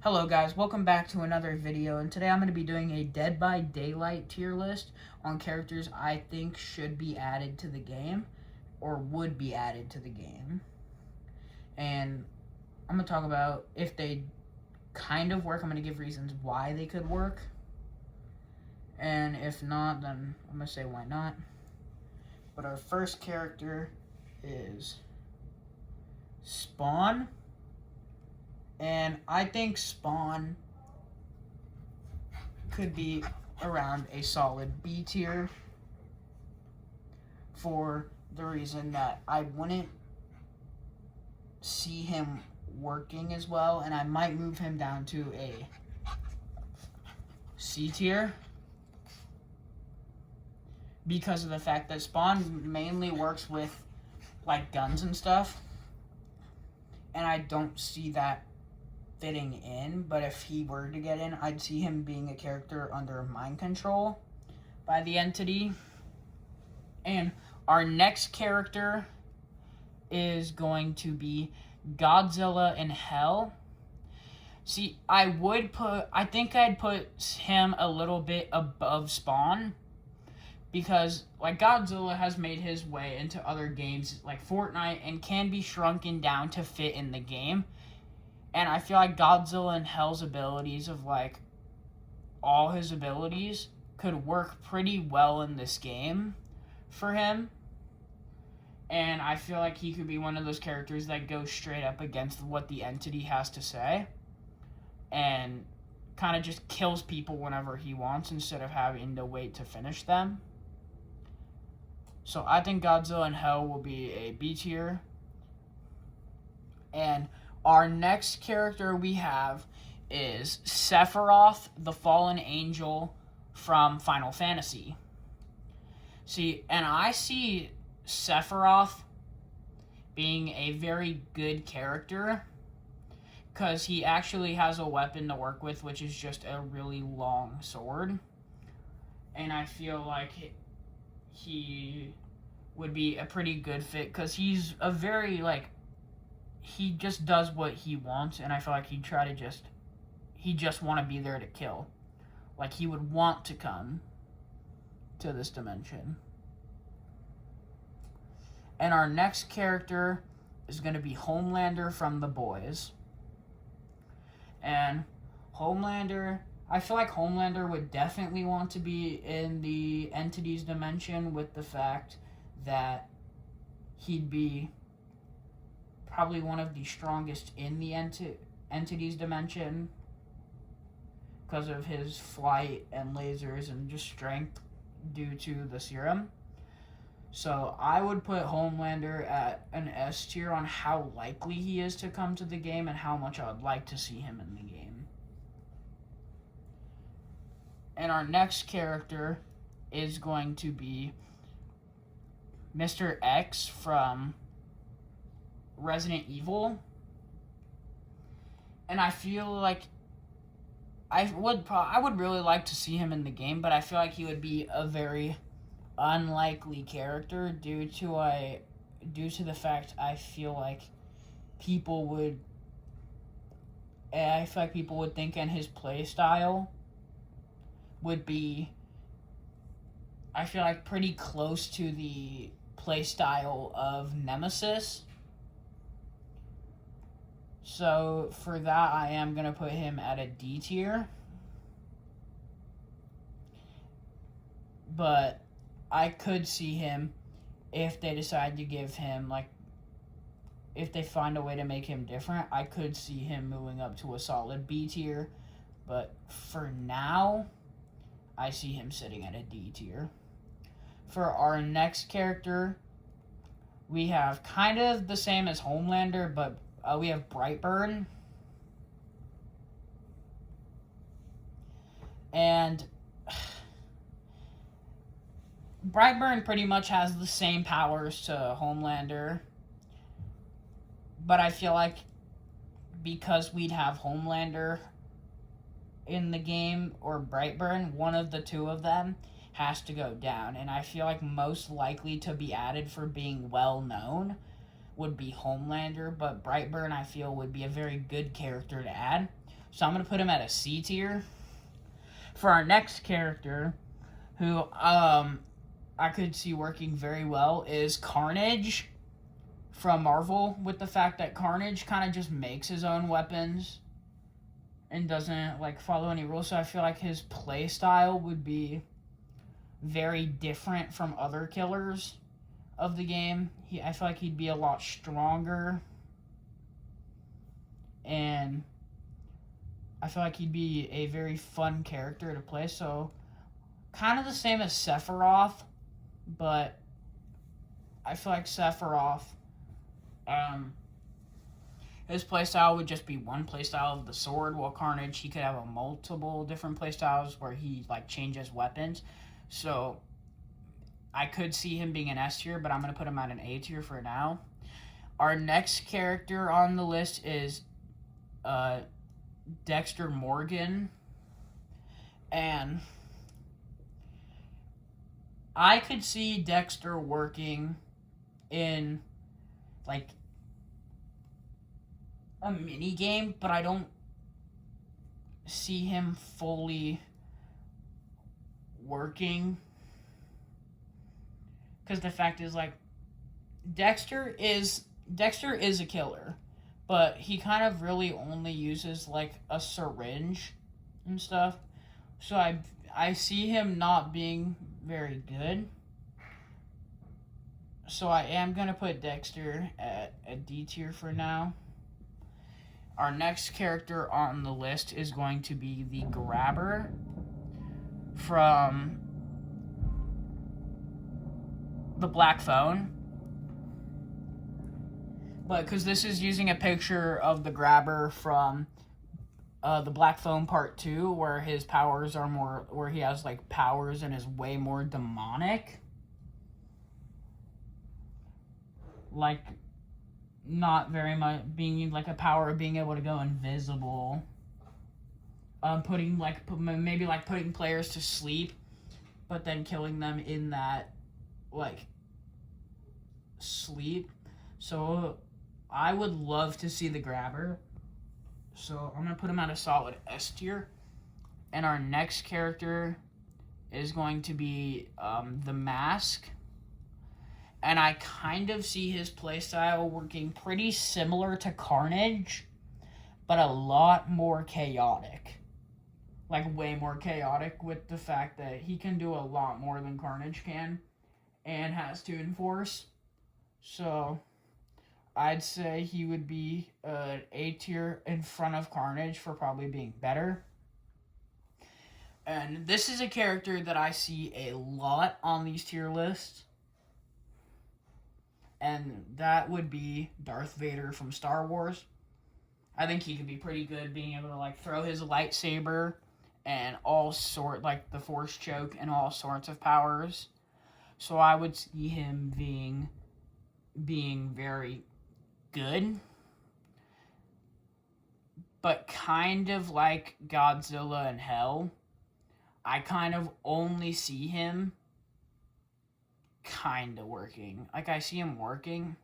Hello guys, welcome back to another video, and today I'm going to be doing a Dead by Daylight tier list on characters I think should be added to the game, or would be added to the game. And I'm going to talk about if they kind of work. I'm going to give reasons why they could work, and if not, then I'm going to say why not. But our first character is Spawn. And I think Spawn could be around a solid B tier for the reason that I wouldn't see him working as well, and I might move him down to a C tier because of the fact that Spawn mainly works with like guns and stuff, and I don't see that fitting in. But if he were to get in, I'd see him being a character under mind control by the entity. And our next character is going to be Godzilla in Hell. See, I think I'd put him a little bit above Spawn, because like Godzilla has made his way into other games like Fortnite and can be shrunken down to fit in the game. And I feel like Godzilla in Hell's abilities of like all his abilities could work pretty well in this game for him. And I feel like he could be one of those characters that goes straight up against what the entity has to say and kind of just kills people whenever he wants instead of having to wait to finish them. So I think Godzilla in Hell will be a B tier. And our next character we have is Sephiroth, the Fallen Angel from Final Fantasy. See, and I see Sephiroth being a very good character because he actually has a weapon to work with, which is just a really long sword. And I feel like he would be a pretty good fit because he's a very, like, he just does what he wants, and I feel like he just want to be there to kill. Like, he would want to come to this dimension. And our next character is going to be Homelander from The Boys. And Homelander, I feel like Homelander would definitely want to be in the entities dimension, with the fact that he'd be probably one of the strongest in the entities dimension because of his flight and lasers and just strength due to the serum. So I would put Homelander at an S tier on how likely he is to come to the game and how much I would like to see him in the game. And our next character is going to be Mr. X from Resident Evil. And I feel like I would really like to see him in the game, but I feel like he would be a very unlikely character due to the fact I feel like people would think and his play style would be, I feel like, pretty close to the play style of Nemesis. So for that, I am going to put him at a D tier. But I could see him, if they decide to give him, like, if they find a way to make him different, I could see him moving up to a solid B tier. But for now, I see him sitting at a D tier. For our next character, we have kind of the same as Homelander, but we have Brightburn. And Brightburn pretty much has the same powers to Homelander. But I feel like because we'd have Homelander in the game or Brightburn, one of the two of them has to go down. And I feel like most likely to be added for being well known would be Homelander, but Brightburn I feel would be a very good character to add. So I'm going to put him at a C tier. For our next character, who I could see working very well, is Carnage from Marvel, with the fact that Carnage kind of just makes his own weapons and doesn't like follow any rules. So I feel like his play style would be very different from other killers of the game. I feel like he'd be a lot stronger, and I feel like he'd be a very fun character to play. So kind of the same as Sephiroth, but I feel like Sephiroth, his playstyle would just be one playstyle of the sword, while Carnage, he could have a multiple different playstyles where he like changes weapons. So I could see him being an S tier, but I'm going to put him at an A tier for now. Our next character on the list is Dexter Morgan. And I could see Dexter working in like a mini game, but I don't see him fully working, because the fact is, like, Dexter is a killer, but he kind of really only uses like a syringe and stuff. So I see him not being very good. So I am going to put Dexter at a D tier for now. Our next character on the list is going to be the Grabber from the Black Phone. But because this is using a picture of the Grabber from the Black Phone Part 2, where his powers are more, where he has like powers and is way more demonic. Like, not very much being like a power of being able to go invisible. Putting players to sleep, but then killing them in that like sleep. So I would love to see the Grabber. So I'm gonna put him at a solid S tier. And our next character is going to be the Mask. And I kind of see his playstyle working pretty similar to Carnage, but a lot more chaotic. Like, way more chaotic, with the fact that he can do a lot more than Carnage can and has to enforce. So I'd say he would be an A tier in front of Carnage for probably being better. And this is a character that I see a lot on these tier lists. And that would be Darth Vader from Star Wars. I think he could be pretty good being able to like throw his lightsaber and like the Force choke and all sorts of powers. So I would see him being very good. But kind of like Godzilla and Hell, I kind of only see him kind of working. Like, I see him working,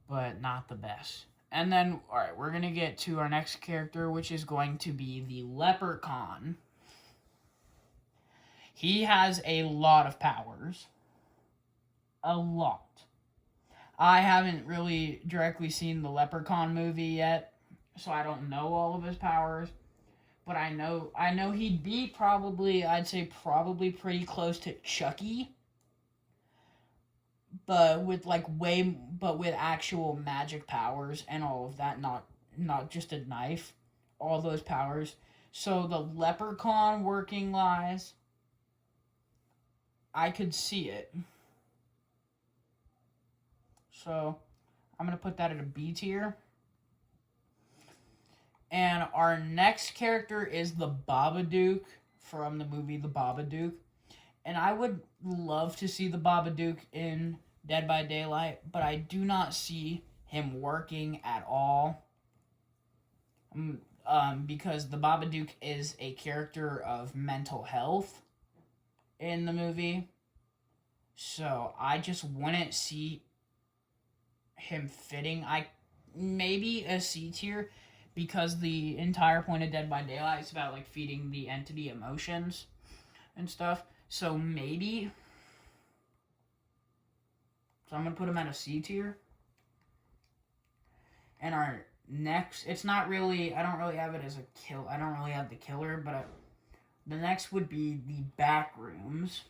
but not the best. And then, alright, we're going to get to our next character, which is going to be the Leprechaun. He has a lot of powers. A lot. I haven't really directly seen the Leprechaun movie yet, so I don't know all of his powers. But I know he'd be I'd say probably pretty close to Chucky. But with with actual magic powers and all of that, not just a knife, all those powers. So the Leprechaun working lies, I could see it. So I'm going to put that at a B tier. And our next character is the Babadook from the movie The Babadook. And I would love to see the Babadook in Dead by Daylight, but I do not see him working at all. Because the Babadook is a character of mental health in the movie. So I just wouldn't see him fitting. Maybe a C tier, because the entire point of Dead by Daylight is about like feeding the entity emotions and stuff. So maybe. So I'm gonna put him at a C tier. And our next, it's not really. I don't really have it as a kill. I don't really have the killer, but the next would be the Backrooms.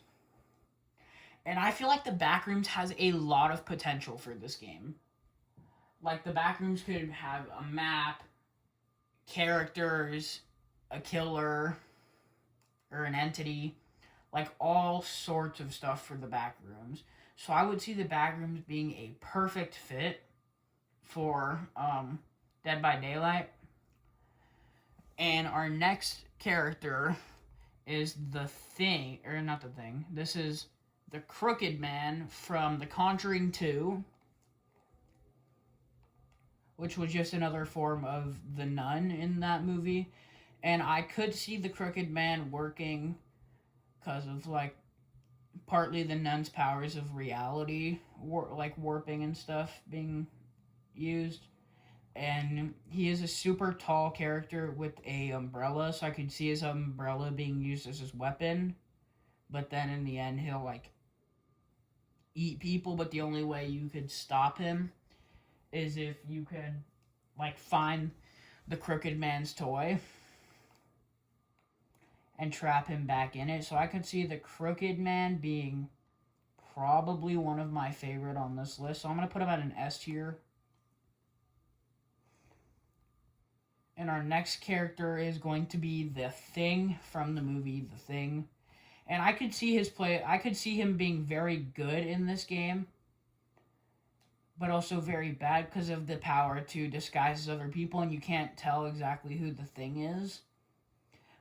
And I feel like the Backrooms has a lot of potential for this game. Like, the Backrooms could have a map, characters, a killer, or an entity. Like, all sorts of stuff for the Backrooms. So I would see the Backrooms being a perfect fit for Dead by Daylight. And our next character is the Thing, or not the Thing. This is the Crooked Man from The Conjuring 2, which was just another form of the nun in that movie. And I could see the Crooked Man working because of, like, partly the nun's powers of reality, like warping and stuff being used. And he is a super tall character with a umbrella, so I could see his umbrella being used as his weapon. But then in the end, he'll, like, eat people, but the only way you could stop him is if you could, like, find the Crooked Man's toy and trap him back in it. So I could see the Crooked Man being probably one of my favorite on this list. So I'm going to put him at an S tier. And our next character is going to be the Thing from the movie The Thing. And I could see him being very good in this game, but also very bad because of the power to disguise as other people, and you can't tell exactly who the Thing is.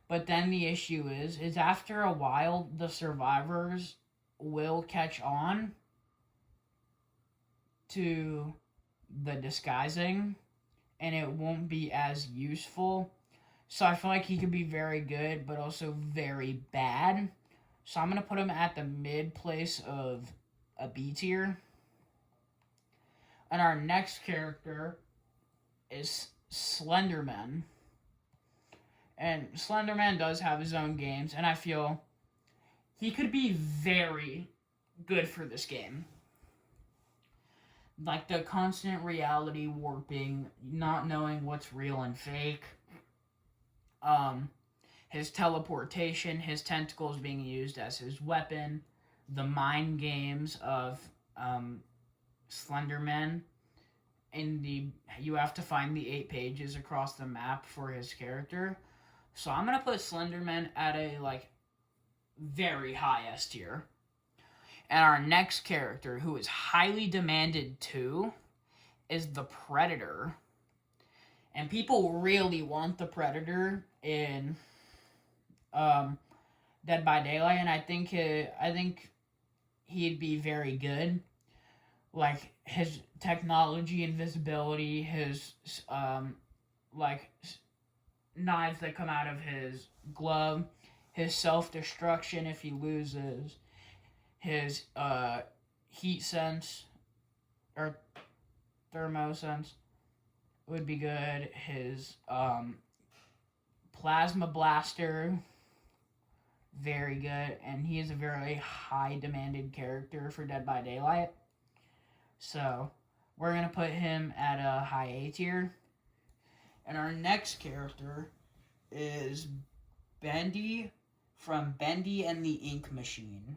But then the issue is after a while, the survivors will catch on to the disguising, and it won't be as useful. So I feel like he could be very good, but also very bad. So I'm going to put him at the mid place of a B tier. And our next character is Slenderman. And Slenderman does have his own games, and I feel he could be very good for this game. Like the constant reality warping, not knowing what's real and fake. His teleportation, his tentacles being used as his weapon, the mind games of Slenderman. You have to find the 8 pages across the map for his character. So I'm gonna put Slenderman at a very high S tier. And our next character, who is highly demanded too, is the Predator. And people really want the Predator in Dead by Daylight, and I think he'd be very good. Like his technology, invisibility, his knives that come out of his glove, his self-destruction if he loses, his heat sense or thermo sense would be good. His plasma blaster, very good, and he is a very high demanded character for Dead by Daylight. So we're gonna put him at a high A tier. And our next character is Bendy from Bendy and the Ink Machine.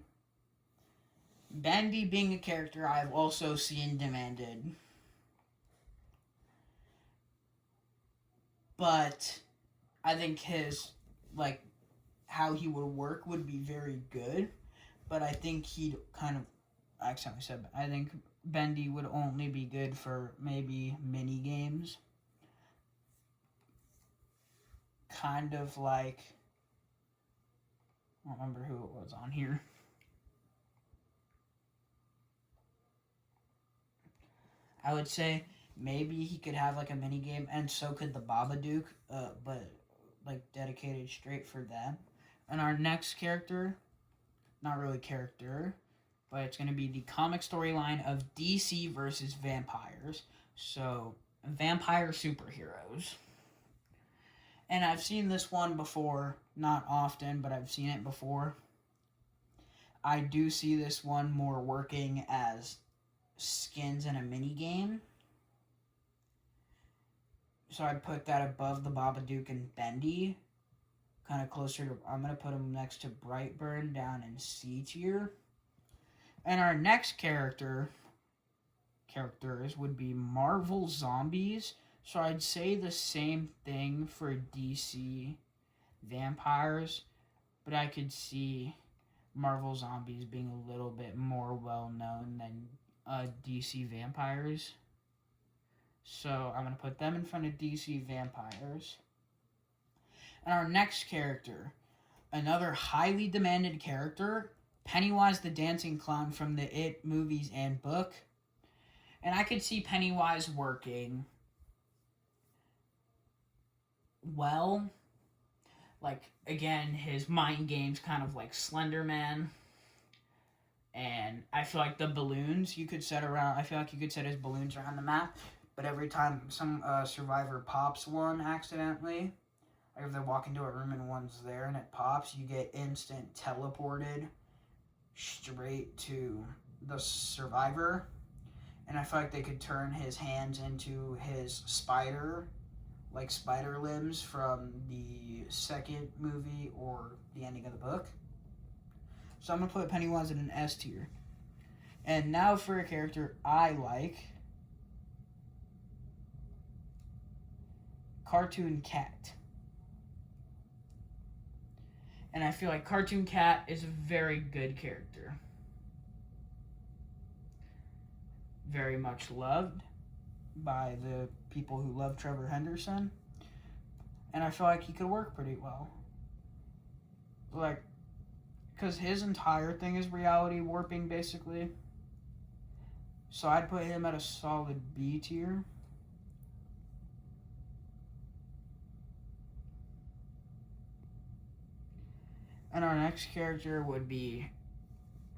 Bendy being a character I've also seen demanded. But I think his, how he would work would be very good. But I think he'd I think Bendy would only be good for maybe mini games. Kind of like, I don't remember who it was on here. I would say maybe he could have a mini game, and so could the Babadook, but dedicated straight for them. And our next character, not really character, but it's going to be the comic storyline of DC versus vampires. So, vampire superheroes. And I've seen this one before, not often, but I've seen it before. I do see this one more working as skins in a mini game. So I'd put that above the Babadook and Bendy. Kind of closer to, I'm going to put him next to Brightburn down in C tier. And our next characters would be Marvel Zombies. So I'd say the same thing for DC Vampires, but I could see Marvel Zombies being a little bit more well known than DC Vampires. So I'm going to put them in front of DC Vampires. And our next character, another highly demanded character, Pennywise the Dancing Clown from the It movies and book. And I could see Pennywise working well. Like, again, his mind games kind of like Slender Man. And I feel like the balloons you could set around, I feel like you could set his balloons around the map. But every time some survivor pops one accidentally, like if they walk into a room and one's there and it pops, you get instant teleported straight to the survivor. And I feel like they could turn his hands into his spider limbs from the second movie or the ending of the book. So I'm going to put Pennywise in an S tier. And now for a character I like, Cartoon Cat. And I feel like Cartoon Cat is a very good character. Very much loved by the people who love Trevor Henderson. And I feel like he could work pretty well. Like, because his entire thing is reality warping, basically. So I'd put him at a solid B tier. And our next character would be,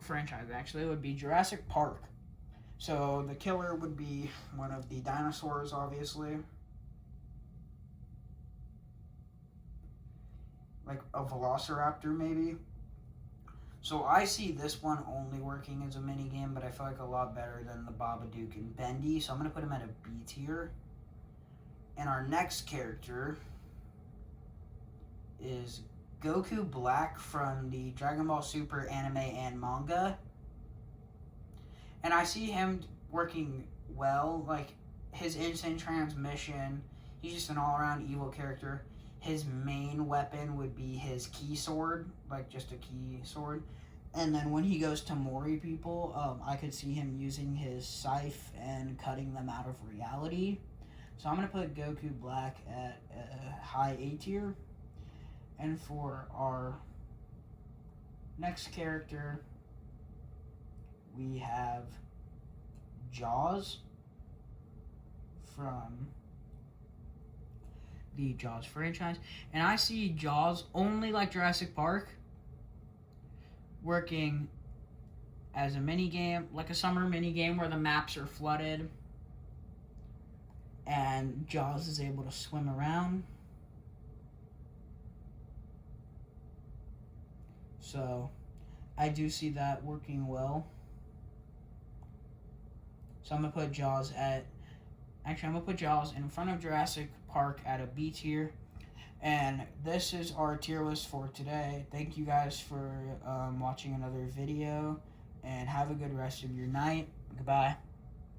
would be Jurassic Park. So the killer would be one of the dinosaurs, obviously. Like a velociraptor, maybe. So I see this one only working as a minigame, but I feel like a lot better than the Babadook and Bendy. So I'm going to put him at a B tier. And our next character is Goku Black from the Dragon Ball Super anime and manga. And I see him working well, like his instant transmission. He's just an all-around evil character. His main weapon would be his key sword, like just a key sword. And then when he goes to Mori people, I could see him using his scythe and cutting them out of reality. So I'm going to put Goku Black at a high A tier. And for our next character, we have Jaws from the Jaws franchise. And I see Jaws, only like Jurassic Park, working as a minigame, like a summer minigame where the maps are flooded and Jaws is able to swim around. So I do see that working well. So I'm going to put Jaws in front of Jurassic Park at a B tier. And this is our tier list for today. Thank you guys for watching another video. And have a good rest of your night. Goodbye.